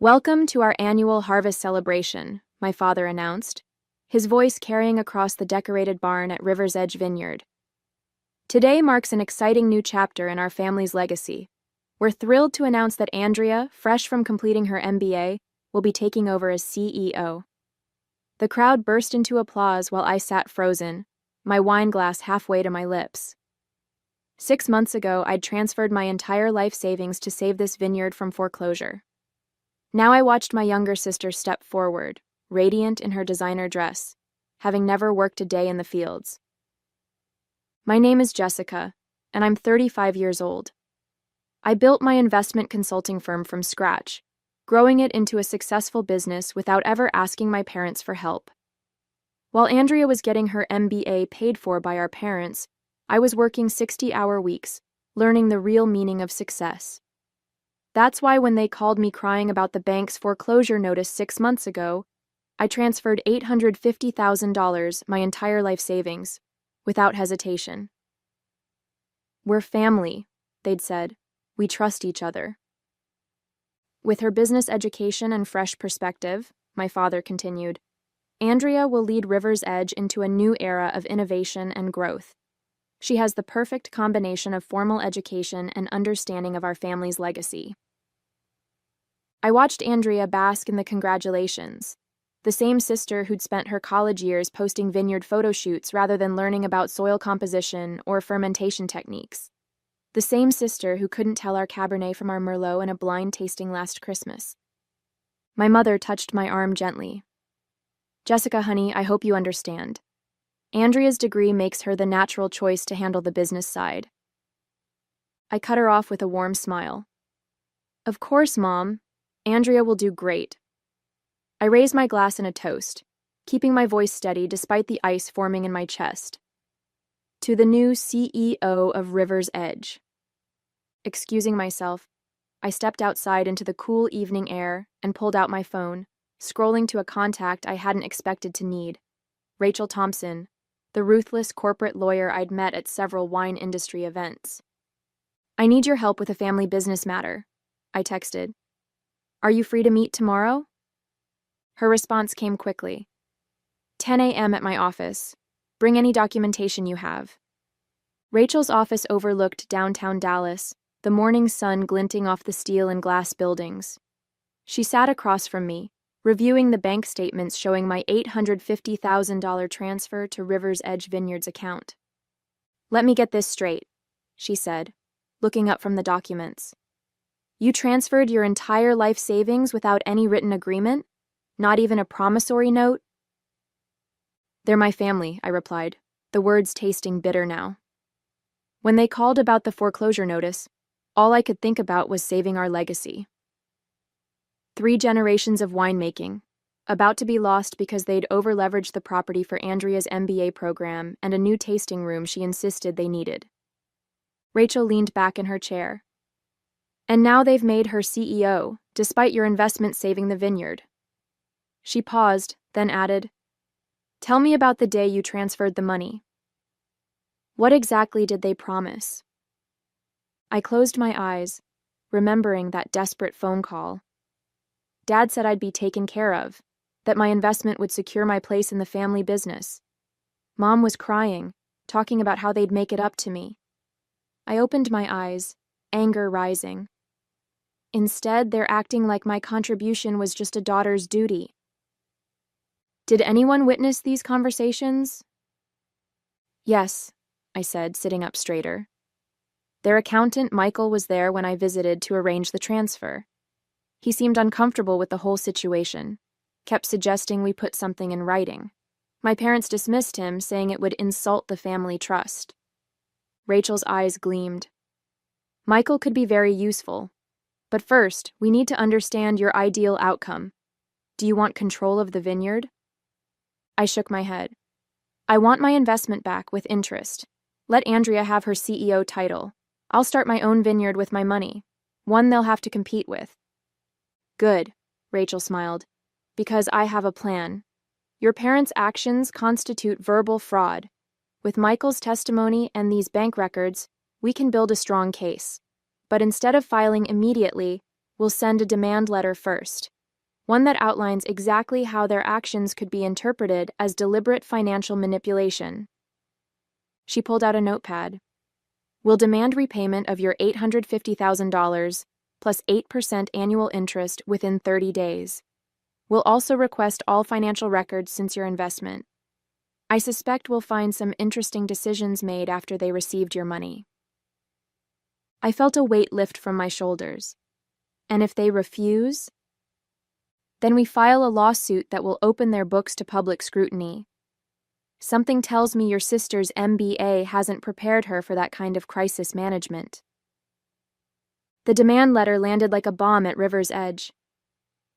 "Welcome to our annual harvest celebration," my father announced, his voice carrying across the decorated barn at River's Edge Vineyard. "Today marks an exciting new chapter in our family's legacy. We're thrilled to announce that Andrea, fresh from completing her MBA, will be taking over as CEO." The crowd burst into applause while I sat frozen, my wine glass halfway to my lips. 6 months ago, I'd transferred my entire life savings to save this vineyard from foreclosure. Now I watched my younger sister step forward, radiant in her designer dress, having never worked a day in the fields. "My name is Jessica, and I'm 35 years old. I built my investment consulting firm from scratch, growing it into a successful business without ever asking my parents for help. While Andrea was getting her MBA paid for by our parents, I was working 60-hour weeks, learning the real meaning of success. That's why when they called me crying about the bank's foreclosure notice 6 months ago, I transferred $850,000, my entire life savings, without hesitation. "We're family," they'd said. "We trust each other." With her business education and fresh perspective, my father continued, Andrea will lead River's Edge into a new era of innovation and growth. She has the perfect combination of formal education and understanding of our family's legacy. I watched Andrea bask in the congratulations, the same sister who'd spent her college years posting vineyard photo shoots rather than learning about soil composition or fermentation techniques. The same sister who couldn't tell our Cabernet from our Merlot in a blind tasting last Christmas. My mother touched my arm gently. "Jessica, honey, I hope you understand. Andrea's degree makes her the natural choice to handle the business side." I cut her off with a warm smile. "Of course, Mom. Andrea will do great." I raised my glass in a toast, keeping my voice steady despite the ice forming in my chest. "To the new CEO of River's Edge." Excusing myself, I stepped outside into the cool evening air and pulled out my phone, scrolling to a contact I hadn't expected to need. Rachel Thompson, the ruthless corporate lawyer I'd met at several wine industry events. "I need your help with a family business matter," I texted. "Are you free to meet tomorrow?" Her response came quickly. 10 a.m. at my office. Bring any documentation you have." Rachel's office overlooked downtown Dallas, the morning sun glinting off the steel and glass buildings. She sat across from me, reviewing the bank statements showing my $850,000 transfer to River's Edge Vineyard's account. "Let me get this straight," she said, looking up from the documents. "You transferred your entire life savings without any written agreement? Not even a promissory note?" "They're my family," I replied, the words tasting bitter now. When they called about the foreclosure notice, all I could think about was saving our legacy. 3 generations of winemaking, about to be lost because they'd over-leveraged the property for Andrea's MBA program and a new tasting room she insisted they needed. Rachel leaned back in her chair. "And now they've made her CEO, despite your investment saving the vineyard." She paused, then added, "Tell me about the day you transferred the money. What exactly did they promise?" I closed my eyes, remembering that desperate phone call. Dad said I'd be taken care of, that my investment would secure my place in the family business. Mom was crying, talking about how they'd make it up to me. I opened my eyes, anger rising. Instead, they're acting like my contribution was just a daughter's duty. Did anyone witness these conversations? "Yes," I said, sitting up straighter. "Their accountant, Michael, was there when I visited to arrange the transfer. He seemed uncomfortable with the whole situation, kept suggesting we put something in writing. My parents dismissed him, saying it would insult the family trust." Rachel's eyes gleamed. "Michael could be very useful. But first, we need to understand your ideal outcome. Do you want control of the vineyard?" I shook my head. "I want my investment back with interest. Let Andrea have her CEO title. I'll start my own vineyard with my money, one they'll have to compete with." "Good," Rachel smiled, "because I have a plan. Your parents' actions constitute verbal fraud. With Michael's testimony and these bank records, we can build a strong case. But instead of filing immediately, We'll send a demand letter first, one that outlines exactly how their actions could be interpreted as deliberate financial manipulation. She pulled out a notepad. We'll demand repayment of your $850,000 plus 8% annual interest within 30 days. We'll also request all financial records since your investment. I suspect we'll find some interesting decisions made after they received your money. I felt a weight lift from my shoulders. And if they refuse? Then we file a lawsuit that will open their books to public scrutiny. Something tells me your sister's MBA hasn't prepared her for that kind of crisis management. The demand letter landed like a bomb at River's Edge.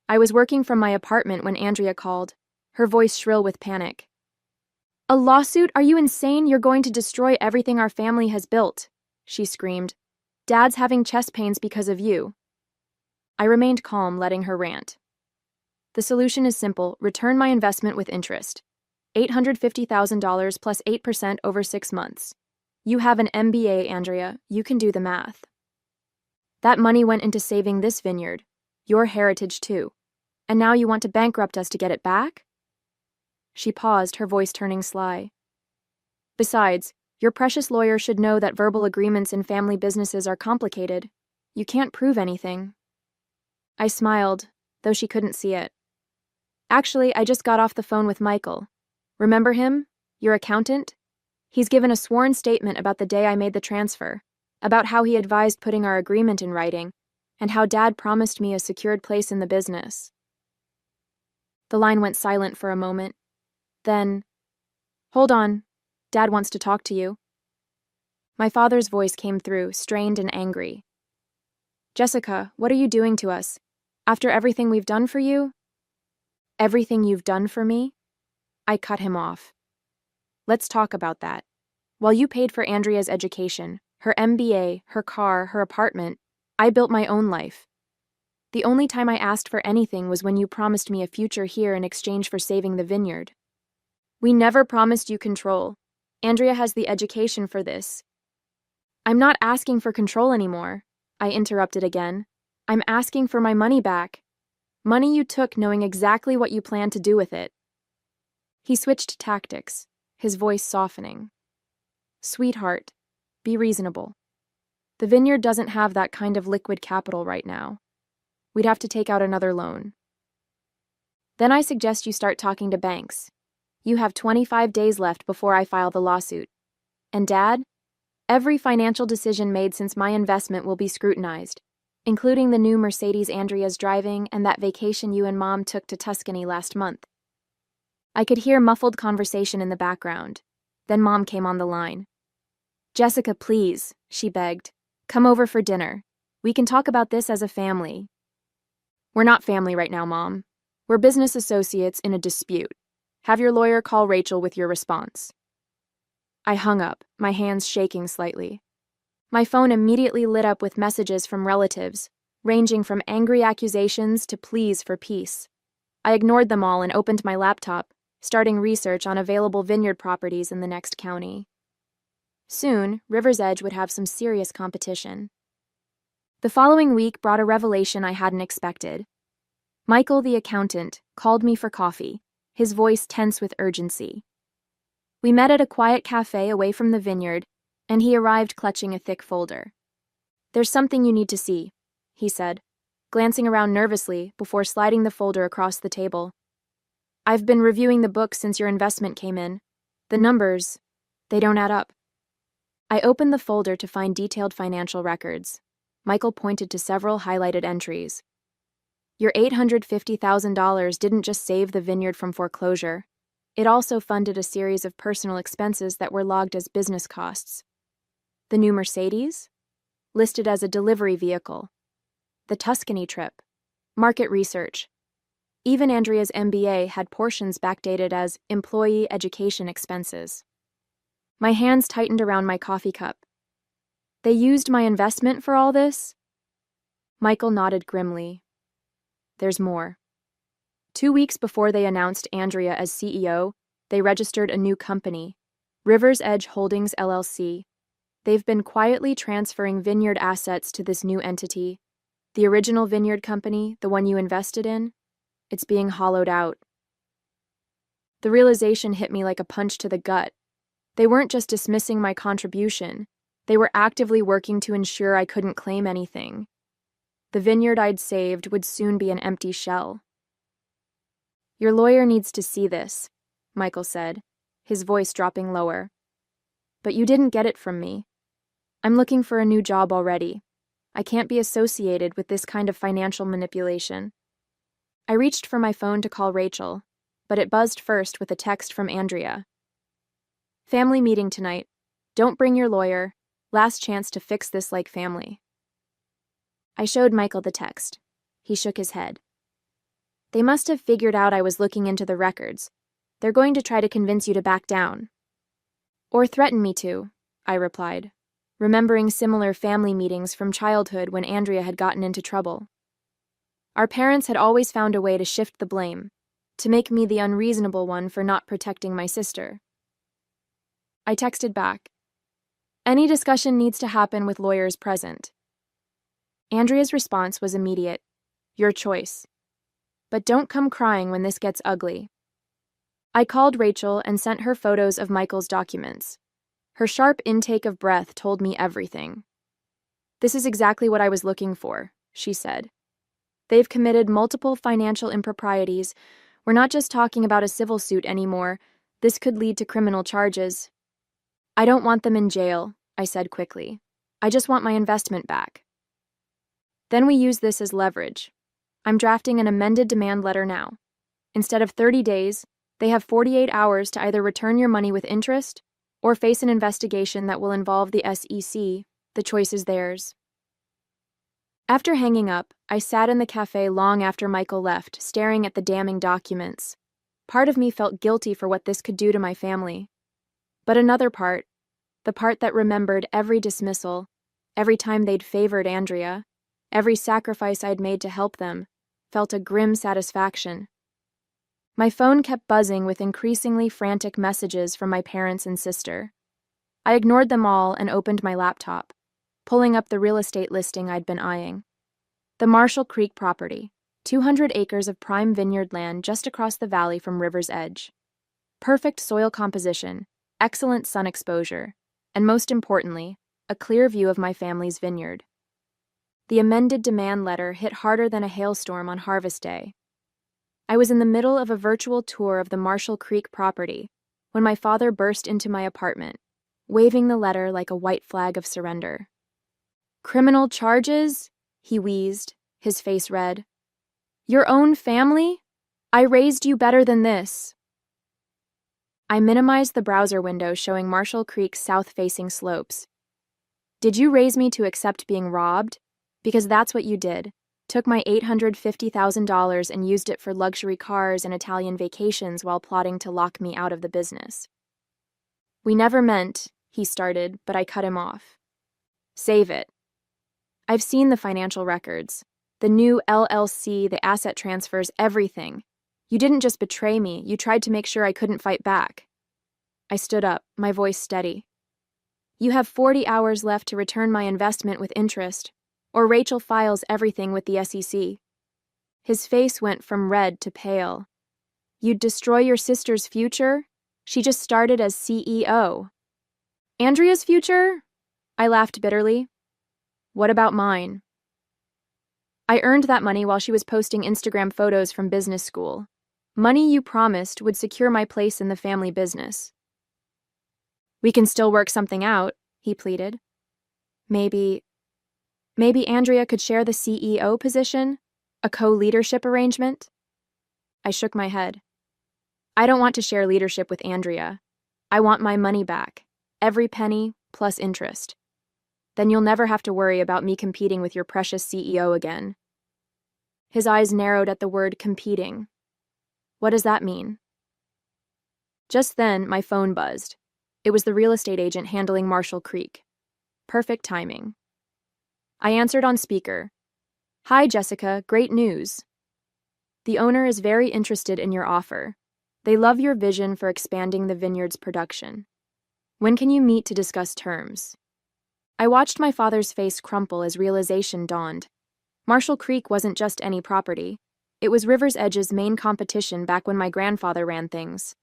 I was working from my apartment when Andrea called, her voice shrill with panic. "A lawsuit? Are you insane? You're going to destroy everything our family has built," she screamed. "Dad's having chest pains because of you." I remained calm, letting her rant. The solution is simple: return my investment with interest. $850,000 plus 8% over 6 months. You have an MBA, Andrea. You can do the math. That money went into saving this vineyard, your heritage too. And now you want to bankrupt us to get it back? She paused, her voice turning sly. Besides, your precious lawyer should know that verbal agreements in family businesses are complicated. You can't prove anything. I smiled, though she couldn't see it. Actually, I just got off the phone with Michael. Remember him? Your accountant? He's given a sworn statement about the day I made the transfer, about how he advised putting our agreement in writing, and how Dad promised me a secured place in the business. The line went silent for a moment. Then, "Hold on. Dad wants to talk to you." My father's voice came through, strained and angry. "Jessica, what are you doing to us? After everything we've done for you?" "Everything you've done for me?" I cut him off. "Let's talk about that. While you paid for Andrea's education, her MBA, her car, her apartment, I built my own life. The only time I asked for anything was when you promised me a future here in exchange for saving the vineyard. We never promised you control. Andrea has the education for this." "I'm not asking for control anymore," I interrupted again. "I'm asking for my money back. Money you took knowing exactly what you planned to do with it." He switched tactics, his voice softening. "Sweetheart, be reasonable. The vineyard doesn't have that kind of liquid capital right now. We'd have to take out another loan. Then I suggest you start talking to banks. You have 25 days left before I file the lawsuit. And Dad, every financial decision made since my investment will be scrutinized, including the new Mercedes Andrea's driving and that vacation you and Mom took to Tuscany last month." I could hear muffled conversation in the background. Then Mom came on the line. "Jessica, please," she begged. "Come over for dinner. We can talk about this as a family." "We're not family right now, Mom. We're business associates in a dispute. Have your lawyer call Rachel with your response." I hung up, my hands shaking slightly. My phone immediately lit up with messages from relatives, ranging from angry accusations to pleas for peace. I ignored them all and opened my laptop, starting research on available vineyard properties in the next county. Soon, River's Edge would have some serious competition. The following week brought a revelation I hadn't expected. Michael, the accountant, called me for coffee, his voice tense with urgency. We met at a quiet cafe away from the vineyard, and he arrived clutching a thick folder. "There's something you need to see," he said, glancing around nervously before sliding the folder across the table. "I've been reviewing the books since your investment came in. The numbers, they don't add up." I opened the folder to find detailed financial records. Michael pointed to several highlighted entries. "Your $850,000 didn't just save the vineyard from foreclosure. It also funded a series of personal expenses that were logged as business costs. The new Mercedes? Listed as a delivery vehicle. The Tuscany trip. Market research. Even Andrea's MBA had portions backdated as employee education expenses." My hands tightened around my coffee cup. "They used my investment for all this?" Michael nodded grimly. "There's more. 2 weeks before they announced Andrea as CEO, they registered a new company, River's Edge Holdings LLC. They've been quietly transferring vineyard assets to this new entity, The original Vineyard company, the one you invested in, it's being hollowed out. The realization hit me like a punch to the gut. They weren't just dismissing my contribution, they were actively working to ensure I couldn't claim anything. The vineyard I'd saved would soon be an empty shell. Your lawyer needs to see this, Michael said, his voice dropping lower. But you didn't get it from me. I'm looking for a new job already. I can't be associated with this kind of financial manipulation. I reached for my phone to call Rachel, but it buzzed first with a text from Andrea. Family meeting tonight. Don't bring your lawyer. Last chance to fix this like family. I showed Michael the text. He shook his head. They must have figured out I was looking into the records. They're going to try to convince you to back down. Or threaten me to, I replied, remembering similar family meetings from childhood when Andrea had gotten into trouble. Our parents had always found a way to shift the blame, to make me the unreasonable one for not protecting my sister. I texted back. Any discussion needs to happen with lawyers present. Andrea's response was immediate. Your choice. But don't come crying when this gets ugly. I called Rachel and sent her photos of Michael's documents. Her sharp intake of breath told me everything. This is exactly what I was looking for, she said. They've committed multiple financial improprieties. We're not just talking about a civil suit anymore. This could lead to criminal charges. I don't want them in jail, I said quickly. I just want my investment back. Then we use this as leverage. I'm drafting an amended demand letter now. Instead of 30 days, they have 48 hours to either return your money with interest or face an investigation that will involve the SEC. The choice is theirs. After hanging up, I sat in the cafe long after Michael left, staring at the damning documents. Part of me felt guilty for what this could do to my family. But another part, the part that remembered every dismissal, every time they'd favored Andrea, every sacrifice I'd made to help them, felt a grim satisfaction. My phone kept buzzing with increasingly frantic messages from my parents and sister. I ignored them all and opened my laptop, pulling up the real estate listing I'd been eyeing. The Marshall Creek property, 200 acres of prime vineyard land just across the valley from River's Edge. Perfect soil composition, excellent sun exposure, and most importantly, a clear view of my family's vineyard. The amended demand letter hit harder than a hailstorm on harvest day. I was in the middle of a virtual tour of the Marshall Creek property when my father burst into my apartment, waving the letter like a white flag of surrender. Criminal charges? He wheezed, his face red. Your own family? I raised you better than this. I minimized the browser window showing Marshall Creek's south-facing slopes. Did you raise me to accept being robbed? Because that's what you did. Took my $850,000 and used it for luxury cars and Italian vacations while plotting to lock me out of the business. We never meant, he started, but I cut him off. Save it. I've seen the financial records. The new LLC, the asset transfers, everything. You didn't just betray me, you tried to make sure I couldn't fight back. I stood up, my voice steady. You have 40 hours left to return my investment with interest, or Rachel files everything with the SEC. His face went from red to pale. You'd destroy your sister's future? She just started as CEO. Andrea's future? I laughed bitterly. What about mine? I earned that money while she was posting Instagram photos from business school. Money you promised would secure my place in the family business. We can still work something out, he pleaded. Maybe Andrea could share the CEO position? A co-leadership arrangement? I shook my head. I don't want to share leadership with Andrea. I want my money back. Every penny, plus interest. Then you'll never have to worry about me competing with your precious CEO again. His eyes narrowed at the word competing. What does that mean? Just then, my phone buzzed. It was the real estate agent handling Marshall Creek. Perfect timing. I answered on speaker. Hi, Jessica, great news. The owner is very interested in your offer. They love your vision for expanding the vineyard's production. When can you meet to discuss terms? I watched my father's face crumple as realization dawned. Marshall Creek wasn't just any property. It was River's Edge's main competition back when my grandfather ran things.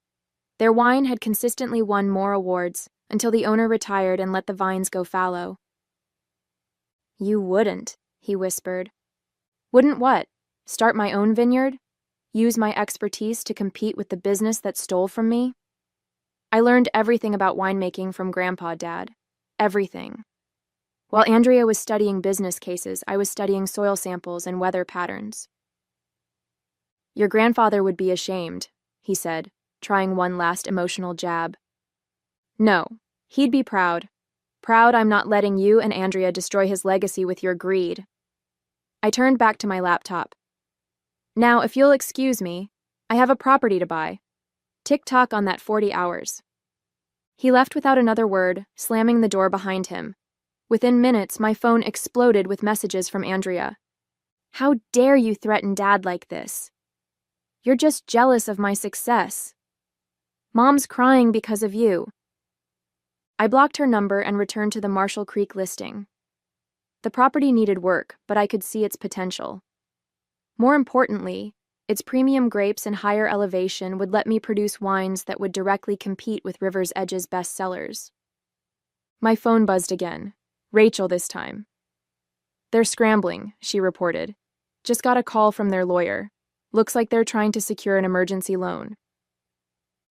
Their wine had consistently won more awards until the owner retired and let the vines go fallow. "You wouldn't," he whispered. "Wouldn't what? Start my own vineyard? Use my expertise to compete with the business that stole from me?" I learned everything about winemaking from Grandpa, Dad. Everything. While Andrea was studying business cases, I was studying soil samples and weather patterns. "Your grandfather would be ashamed," he said, trying one last emotional jab. "No, he'd be proud. Proud I'm not letting you and Andrea destroy his legacy with your greed." I turned back to my laptop. "Now, if you'll excuse me, I have a property to buy. Tick-tock on that 40 hours. He left without another word, slamming the door behind him. Within minutes, my phone exploded with messages from Andrea. "How dare you threaten Dad like this? You're just jealous of my success. Mom's crying because of you." I blocked her number and returned to the Marshall Creek listing. The property needed work, but I could see its potential. More importantly, its premium grapes and higher elevation would let me produce wines that would directly compete with River's Edge's best sellers. My phone buzzed again. Rachel this time. "They're scrambling," she reported. "Just got a call from their lawyer. Looks like they're trying to secure an emergency loan."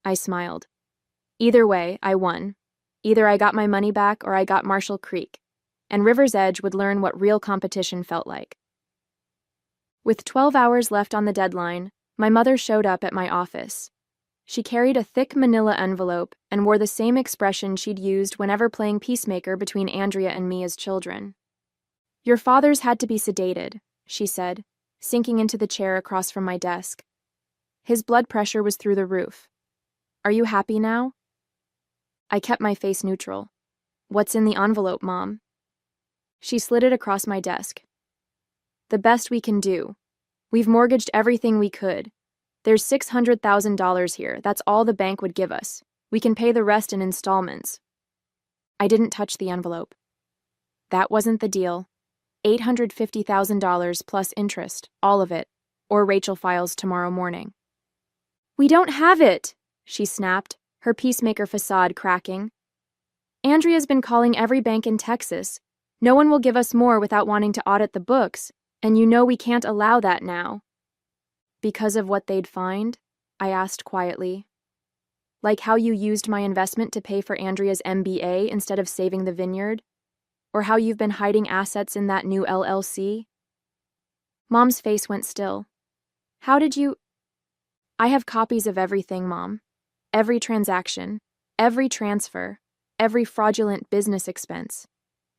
I smiled. Either way, I won. Either I got my money back or I got Marshall Creek, and River's Edge would learn what real competition felt like. With 12 hours left on the deadline, my mother showed up at my office. She carried a thick manila envelope and wore the same expression she'd used whenever playing peacemaker between Andrea and me as children. "Your father's had to be sedated," she said, sinking into the chair across from my desk. "His blood pressure was through the roof. Are you happy now?" I kept my face neutral. "What's in the envelope, Mom?" She slid it across my desk. "The best we can do. We've mortgaged everything we could. There's $600,000 here. That's all the bank would give us. We can pay the rest in installments." I didn't touch the envelope. That wasn't the deal. $850,000 plus interest, all of it, or Rachel files tomorrow morning. "We don't have it," she snapped, her peacemaker facade cracking. "Andrea's been calling every bank in Texas. No one will give us more without wanting to audit the books, and you know we can't allow that now." "Because of what they'd find?" I asked quietly. "Like how you used my investment to pay for Andrea's MBA instead of saving the vineyard? Or how you've been hiding assets in that new LLC?" Mom's face went still. "How did you—" "I have copies of everything, Mom. Every transaction, every transfer, every fraudulent business expense.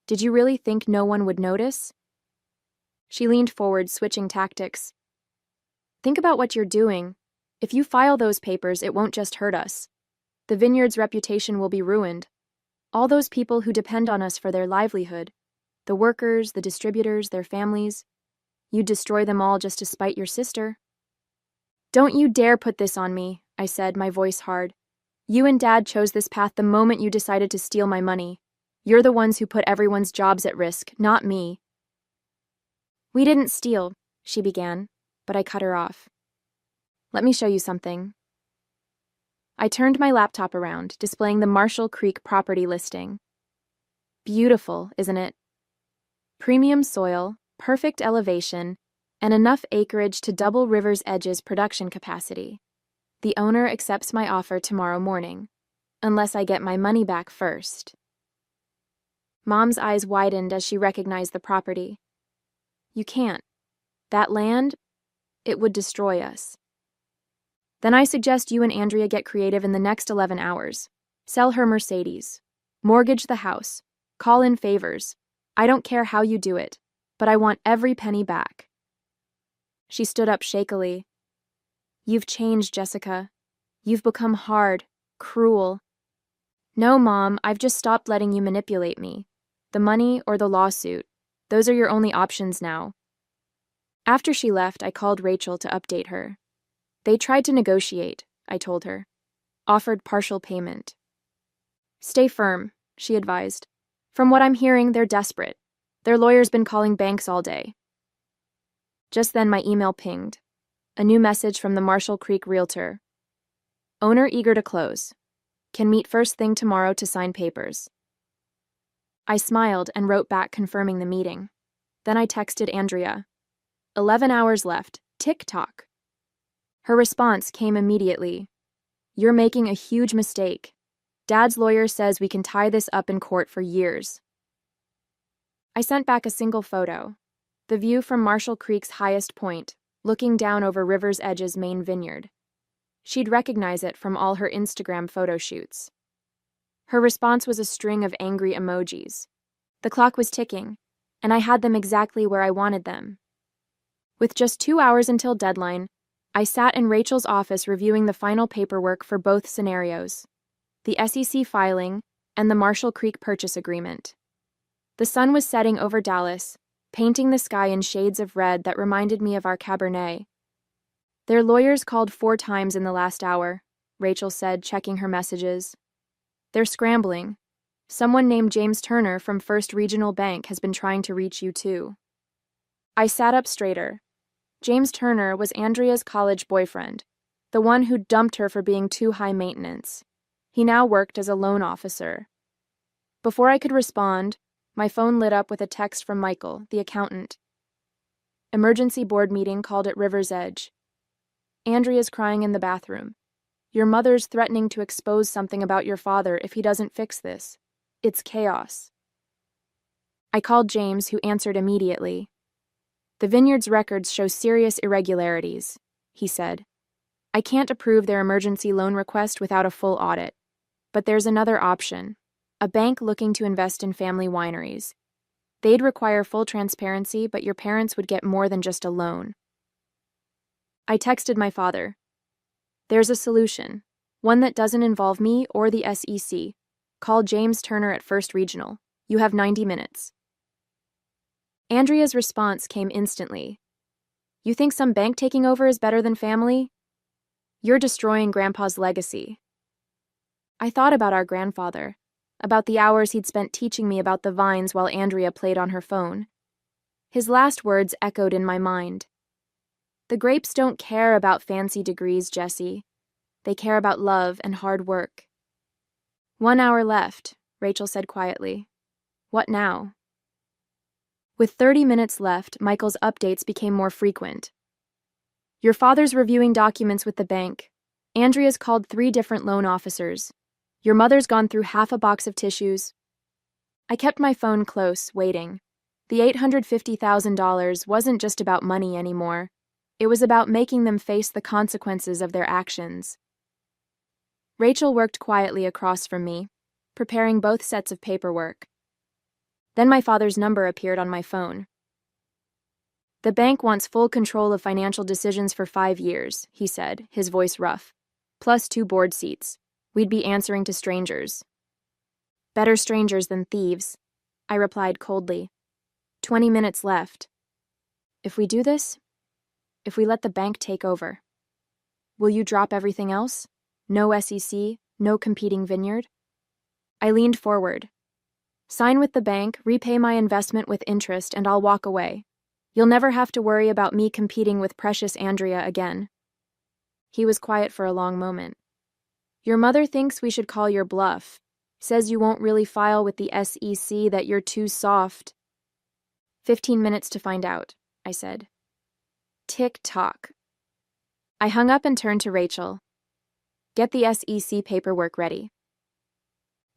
Did you really think no one would notice?" She leaned forward, switching tactics. "Think about what you're doing. If you file those papers, it won't just hurt us. The vineyard's reputation will be ruined. All those people who depend on us for their livelihood, the workers, the distributors, their families, you'd destroy them all just to spite your sister." "Don't you dare put this on me," I said, my voice hard. "You and Dad chose this path the moment you decided to steal my money. You're the ones who put everyone's jobs at risk, not me." "We didn't steal," she began, but I cut her off. "Let me show you something." I turned my laptop around, displaying the Marshall Creek property listing. Beautiful, isn't it? Premium soil, perfect elevation, and enough acreage to double River's Edge's production capacity. The owner accepts my offer tomorrow morning, unless I get my money back first. Mom's eyes widened as she recognized the property. "You can't. That land, it would destroy us." "Then I suggest you and Andrea get creative in the next 11 hours. Sell her Mercedes. Mortgage the house. Call in favors. I don't care how you do it, but I want every penny back." She stood up shakily. "You've changed, Jessica. You've become hard, cruel." "No, Mom, I've just stopped letting you manipulate me. The money or the lawsuit, those are your only options now." After she left, I called Rachel to update her. "They tried to negotiate," I told her. "Offered partial payment." "Stay firm," she advised. "From what I'm hearing, they're desperate. Their lawyer's been calling banks all day." Just then my email pinged. A new message from the Marshall Creek realtor. Owner eager to close. Can meet first thing tomorrow to sign papers. I smiled and wrote back confirming the meeting. Then I texted Andrea. 11 hours left. Tick-tock. Her response came immediately. You're making a huge mistake. Dad's lawyer says we can tie this up in court for years. I sent back a single photo. The view from Marshall Creek's highest point, looking down over River's Edge's main vineyard. She'd recognize it from all her Instagram photo shoots. Her response was a string of angry emojis. The clock was ticking, and I had them exactly where I wanted them. With just 2 hours until deadline, I sat in Rachel's office reviewing the final paperwork for both scenarios, the SEC filing and the Marshall Creek purchase agreement. The sun was setting over Dallas, painting the sky in shades of red that reminded me of our Cabernet. Their lawyers called 4 times in the last hour, Rachel said, checking her messages. They're scrambling. Someone named James Turner from First Regional Bank has been trying to reach you too. I sat up straighter. James Turner was Andrea's college boyfriend, the one who dumped her for being too high maintenance. He now worked as a loan officer. Before I could respond, my phone lit up with a text from Michael, the accountant. Emergency board meeting called at River's Edge. Andrea's crying in the bathroom. Your mother's threatening to expose something about your father if he doesn't fix this. It's chaos. I called James, who answered immediately. The Vineyard's records show serious irregularities, he said. I can't approve their emergency loan request without a full audit. But there's another option. A bank looking to invest in family wineries. They'd require full transparency, but your parents would get more than just a loan. I texted my father. There's a solution, one that doesn't involve me or the SEC. Call James Turner at First Regional. You have 90 minutes. Andrea's response came instantly. You think some bank taking over is better than family? You're destroying Grandpa's legacy. I thought about our grandfather, about the hours he'd spent teaching me about the vines while Andrea played on her phone. His last words echoed in my mind. The grapes don't care about fancy degrees, Jesse. They care about love and hard work. 1 hour left, Rachel said quietly. What now? With 30 minutes left, Michael's updates became more frequent. Your father's reviewing documents with the bank. Andrea's called 3 different loan officers. Your mother's gone through half a box of tissues. I kept my phone close, waiting. The $850,000 wasn't just about money anymore. It was about making them face the consequences of their actions. Rachel worked quietly across from me, preparing both sets of paperwork. Then my father's number appeared on my phone. The bank wants full control of financial decisions for 5 years, he said, his voice rough. Plus 2 board seats. We'd be answering to strangers. Better strangers than thieves, I replied coldly. 20 minutes left. If we do this, if we let the bank take over, will you drop everything else? No SEC, no competing vineyard? I leaned forward. Sign with the bank, repay my investment with interest, and I'll walk away. You'll never have to worry about me competing with precious Andrea again. He was quiet for a long moment. Your mother thinks we should call your bluff. Says you won't really file with the SEC, that you're too soft. 15 minutes to find out, I said. Tick-tock. I hung up and turned to Rachel. Get the SEC paperwork ready.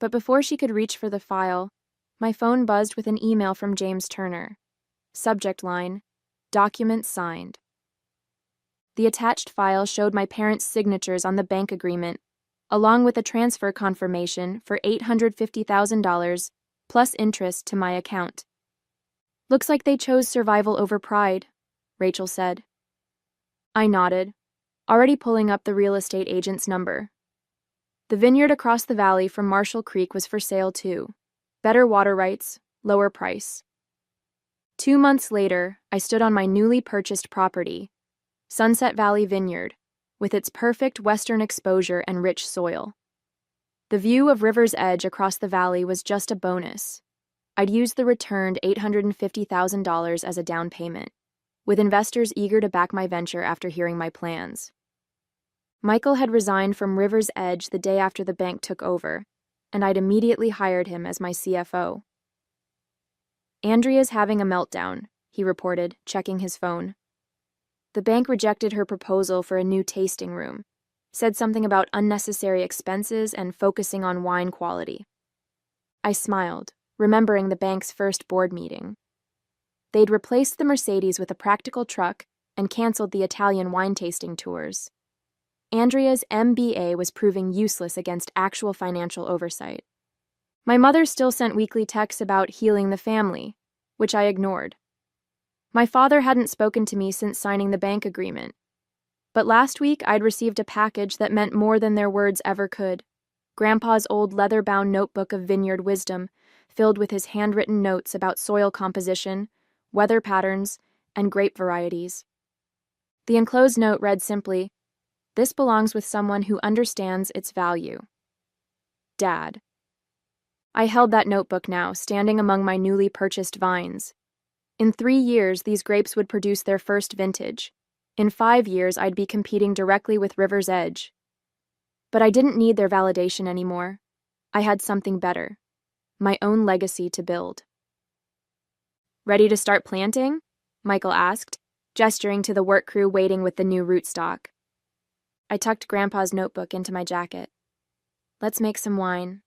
But before she could reach for the file, my phone buzzed with an email from James Turner. Subject line, document signed. The attached file showed my parents' signatures on the bank agreement, along with a transfer confirmation for $850,000 plus interest to my account. Looks like they chose survival over pride, Rachel said. I nodded, already pulling up the real estate agent's number. The vineyard across the valley from Marshall Creek was for sale too. Better water rights, lower price. 2 months later, I stood on my newly purchased property, Sunset Valley Vineyard, with its perfect western exposure and rich soil. The view of River's Edge across the valley was just a bonus. I'd used the returned $850,000 as a down payment. with investors eager to back my venture after hearing my plans. Michael had resigned from River's Edge the day after the bank took over, and I'd immediately hired him as my CFO. "Andrea's having a meltdown," he reported, checking his phone. "The bank rejected her proposal for a new tasting room, said something about unnecessary expenses and focusing on wine quality." I smiled, remembering the bank's first board meeting. They'd replaced the Mercedes with a practical truck and canceled the Italian wine tasting tours. Andrea's MBA was proving useless against actual financial oversight. My mother still sent weekly texts about healing the family, which I ignored. My father hadn't spoken to me since signing the bank agreement. But last week I'd received a package that meant more than their words ever could. Grandpa's old leather-bound notebook of Vineyard wisdom, filled with his handwritten notes about soil composition, weather patterns, and grape varieties. The enclosed note read simply, "This belongs with someone who understands its value. Dad." I held that notebook now, standing among my newly purchased vines. In 3 years, these grapes would produce their first vintage. In 5 years, I'd be competing directly with River's Edge. But I didn't need their validation anymore. I had something better, my own legacy to build. "Ready to start planting?" Michael asked, gesturing to the work crew waiting with the new rootstock. I tucked Grandpa's notebook into my jacket. "Let's make some wine."